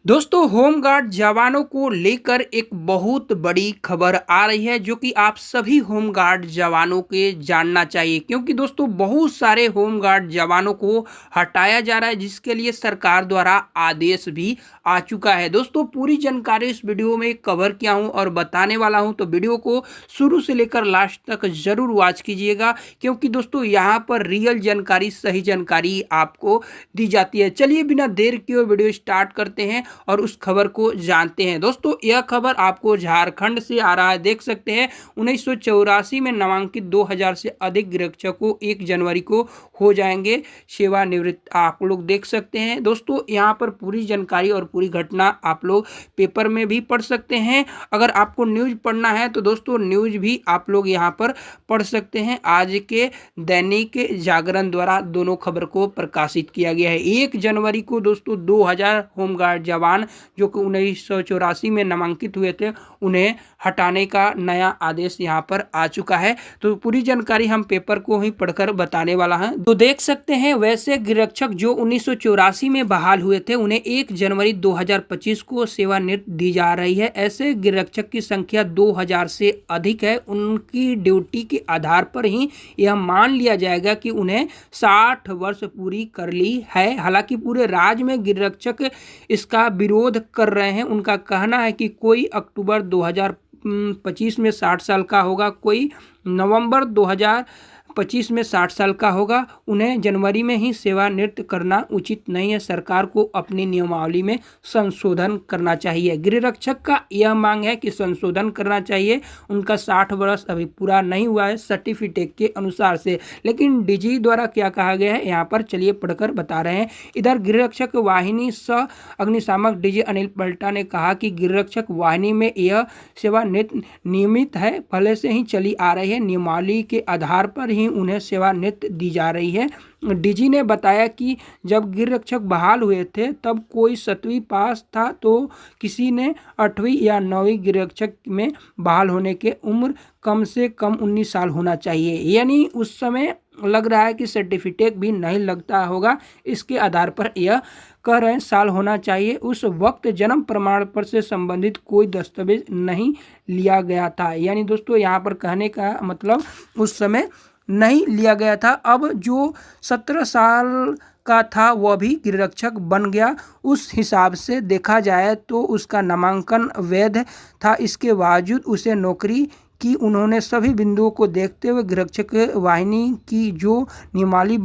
दोस्तों, होमगार्ड जवानों को लेकर एक बहुत बड़ी खबर आ रही है जो कि आप सभी होमगार्ड जवानों के जानना चाहिए, क्योंकि दोस्तों बहुत सारे होमगार्ड जवानों को हटाया जा रहा है जिसके लिए सरकार द्वारा आदेश भी आ चुका है। दोस्तों, पूरी जानकारी इस वीडियो में कवर किया हूं और बताने वाला हूं, तो वीडियो को शुरू से लेकर लास्ट तक जरूर वॉच कीजिएगा, क्योंकि दोस्तों यहाँ पर रियल जानकारी, सही जानकारी आपको दी जाती है। चलिए बिना देर किए वीडियो स्टार्ट करते हैं और उस खबर को जानते हैं। दोस्तों, यह खबर आपको झारखंड से आ रहा है। देख सकते हैं 1984 में नामांकित 2000 से अधिक गिरक्षकों 1 जनवरी को हो जाएंगे सेवानिवृत्त। आप लोग देख सकते हैं दोस्तों, यहाँ पर पूरी जानकारी और पूरी घटना आप लोग पेपर में भी पढ़ सकते हैं। अगर आपको न्यूज पढ़ना है तो दोस्तों न्यूज भी आप लोग यहाँ पर पढ़ सकते हैं। आज के दैनिक जागरण द्वारा दोनों खबर को प्रकाशित किया गया है। 1 जनवरी को दोस्तों 2000 होमगार्ड जवान जो कि 1984 में नामांकित हुए थे, उन्हें हटाने का नया आदेश यहाँ पर आ चुका है। तो पूरी जानकारी हम पेपर को ही पढ़कर बताने वाला है। तो देख सकते हैं, वैसे गिरक्षक जो 1984 में बहाल हुए थे उन्हें 1 जनवरी 2025 को सेवानिवृत्ति दी जा रही है। ऐसे गिरक्षक की संख्या 2000 से अधिक है। उनकी ड्यूटी के आधार पर ही यह मान लिया जाएगा कि उन्हें 60 वर्ष पूरी कर ली है। हालांकि पूरे राज्य में गिरक्षक इसका विरोध कर रहे हैं। उनका कहना है कि कोई अक्टूबर 2025 में 60 साल का होगा, कोई नवंबर 2025 में 60 साल का होगा। उन्हें जनवरी में ही सेवानिवृत्त करना उचित नहीं है। सरकार को अपनी नियमावली में संशोधन करना चाहिए। गृहरक्षक का यह मांग है कि संशोधन करना चाहिए। उनका 60 वर्ष अभी पूरा नहीं हुआ है सर्टिफिकेट के अनुसार से। लेकिन डीजी द्वारा क्या कहा गया है यहाँ पर चलिए पढ़कर बता रहे हैं। इधर गृहरक्षक वाहिनी सह अग्निशामक डीजी अनिल पल्टा ने कहा कि गृहरक्षक वाहिनी में यह सेवानिवृत्त नियमित है, पहले से ही चली आ रही है। नियमावली के आधार पर ही उन्हें सेवानिवृत्ति दी जा रही है। डीजी ने बताया कि जब गृहरक्षक बहाल हुए थे तब कोई 7वीं पास था, तो किसी ने 8वीं या 9वीं गृहरक्षक में बहाल होने के उम्र कम से कम 19 साल होना चाहिए। यानी उस समय लग रहा है कि सर्टिफिकेट भी नहीं लगता होगा, इसके आधार पर यह कह रहे हैं साल होना चाहिए। उस वक्त जन्म प्रमाण पत्र से संबंधित कोई दस्तावेज नहीं लिया गया था। यानी दोस्तों यहाँ पर कहने का मतलब उस समय नहीं लिया गया था। अब जो 17 साल का था वह भी गृहरक्षक बन गया। उस हिसाब से देखा जाए तो उसका नामांकन वैध था, इसके बावजूद उसे नौकरी की। उन्होंने सभी बिंदुओं को देखते हुए गृहरक्षक वाहिनी की जो नियमावली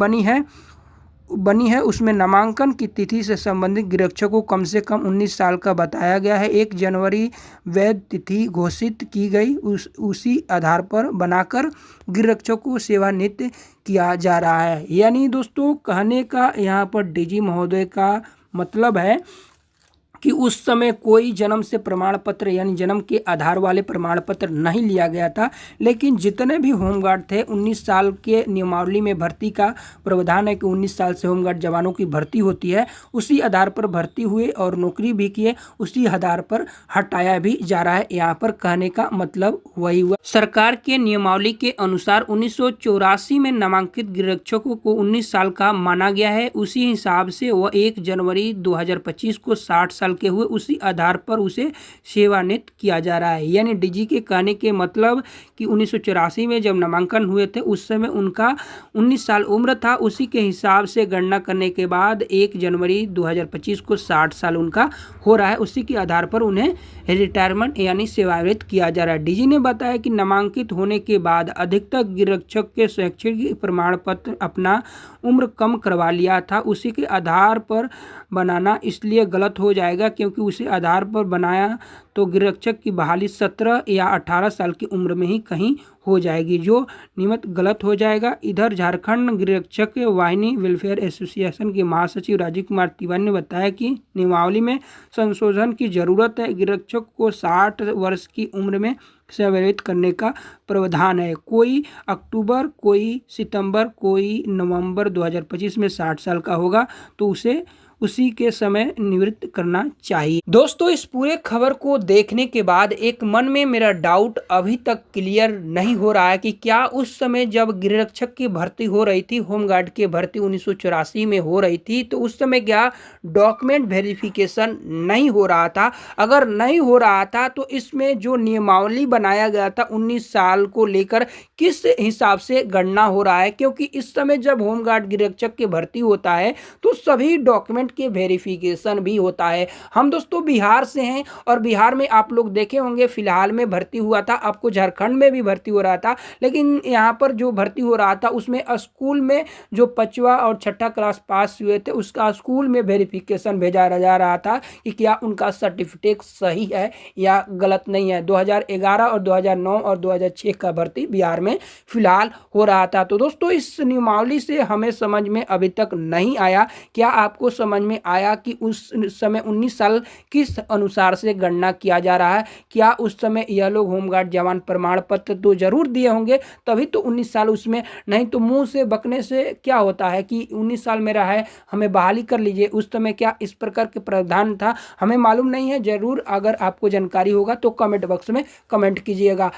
बनी है उसमें नामांकन की तिथि से संबंधित गृहरक्षकों को कम से कम 19 साल का बताया गया है। 1 जनवरी वैध तिथि घोषित की गई, उसी आधार पर बनाकर गृहरक्षकों को सेवानिवृत्त किया जा रहा है। यानी दोस्तों कहने का यहाँ पर डीजी महोदय का मतलब है कि उस समय कोई जन्म से प्रमाण पत्र यानी जन्म के आधार वाले प्रमाण पत्र नहीं लिया गया था। लेकिन जितने भी होमगार्ड थे 19 साल के नियमावली में भर्ती का प्रावधान है कि 19 साल से होमगार्ड जवानों की भर्ती होती है। उसी आधार पर भर्ती हुए और नौकरी भी किए, उसी आधार पर हटाया भी जा रहा है। यहाँ पर कहने का मतलब वही हुआ। सरकार के नियमावली के अनुसार 1984 में नामांकित गृहरक्षकों को 19 साल का माना गया है। उसी हिसाब से वह 1 जनवरी 2025 को 60 साल के हुए, उसी आधार पर उसे सेवानिवृत्त किया जा रहा है। यानी डीजी के कहने के मतलब कि 1984 में जब नामांकन हुए थे उस समय उनका 19 साल उम्र था। उसी के हिसाब से गणना करने के बाद 1 जनवरी 2025 को 60 साल उनका हो रहा है। उसी के आधार पर उन्हें रिटायरमेंट यानी सेवानिवृत्त किया जा रहा है। डीजी ने बताया कि नामांकित होने के बाद अधिकतर गृहरक्षक के शैक्षणिक प्रमाण पत्र अपना उम्र कम करवा लिया था। उसी के आधार पर बनाना इसलिए गलत हो जाएगा क्योंकि उसी आधार पर बनाया तो गृहरक्षक की बहाली 17 या 18 साल की उम्र में ही कहीं हो जाएगी, जो नियमित गलत हो जाएगा। इधर झारखंड गृहरक्षक वाहिनी वेलफेयर एसोसिएशन के महासचिव राजीव कुमार तिवारी ने बताया कि नियमावली में संशोधन की जरूरत है। गृहरक्षक को 60 वर्ष की उम्र में सेवानिवृत्त करने का प्रावधान है। कोई अक्टूबर, कोई सितंबर, कोई नवंबर 2025 में 60 साल का होगा, तो उसे उसी के समय निवृत्त करना चाहिए। दोस्तों, इस पूरे खबर को देखने के बाद एक मन में मेरा डाउट अभी तक क्लियर नहीं हो रहा है कि क्या उस समय जब गृहरक्षक की भर्ती हो रही थी, होमगार्ड की भर्ती 1984 में हो रही थी, तो उस समय क्या डॉक्यूमेंट वेरिफिकेशन नहीं हो रहा था? अगर नहीं हो रहा था तो इसमें जो नियमावली बनाया गया था 19 साल को लेकर, किस हिसाब से गणना हो रहा है? क्योंकि इस समय जब होमगार्ड गृहरक्षक की भर्ती होता है तो सभी डॉक्यूमेंट के वेरिफिकेशन भी होता है। हम दोस्तों बिहार से हैं और बिहार में आप लोग देखे होंगे फिलहाल में भर्ती हुआ था, आपको झारखंड में भी भर्ती हो रहा था, लेकिन यहाँ पर जो भर्ती हो रहा था उसमें स्कूल में जो 5वां और 6ठा क्लास पास हुए थे उसका स्कूल में वेरिफिकेशन भेजा जा रहा था कि क्या उनका सर्टिफिकेट सही है या गलत नहीं है। 2011 और 2009 और 2006 का भर्ती बिहार में फिलहाल हो रहा था। तो दोस्तों, इस नियमावली से हमें समझ में अभी तक नहीं आया। क्या आपको समझ में आया कि उस समय 19 साल किस अनुसार से गणना किया जा रहा है? क्या उस समय यह लोग होमगार्ड जवान प्रमाण पत्र तो जरूर दिए होंगे, तभी तो 19 साल उसमें, नहीं तो मुंह से बकने से क्या होता है कि 19 साल मेरा है, हमें बहाली कर लीजिए। उस समय क्या इस प्रकार के प्रावधान था? हमें मालूम नहीं है। जरूर अगर आपको जानकारी होगा तो कमेंट बॉक्स में कमेंट कीजिएगा।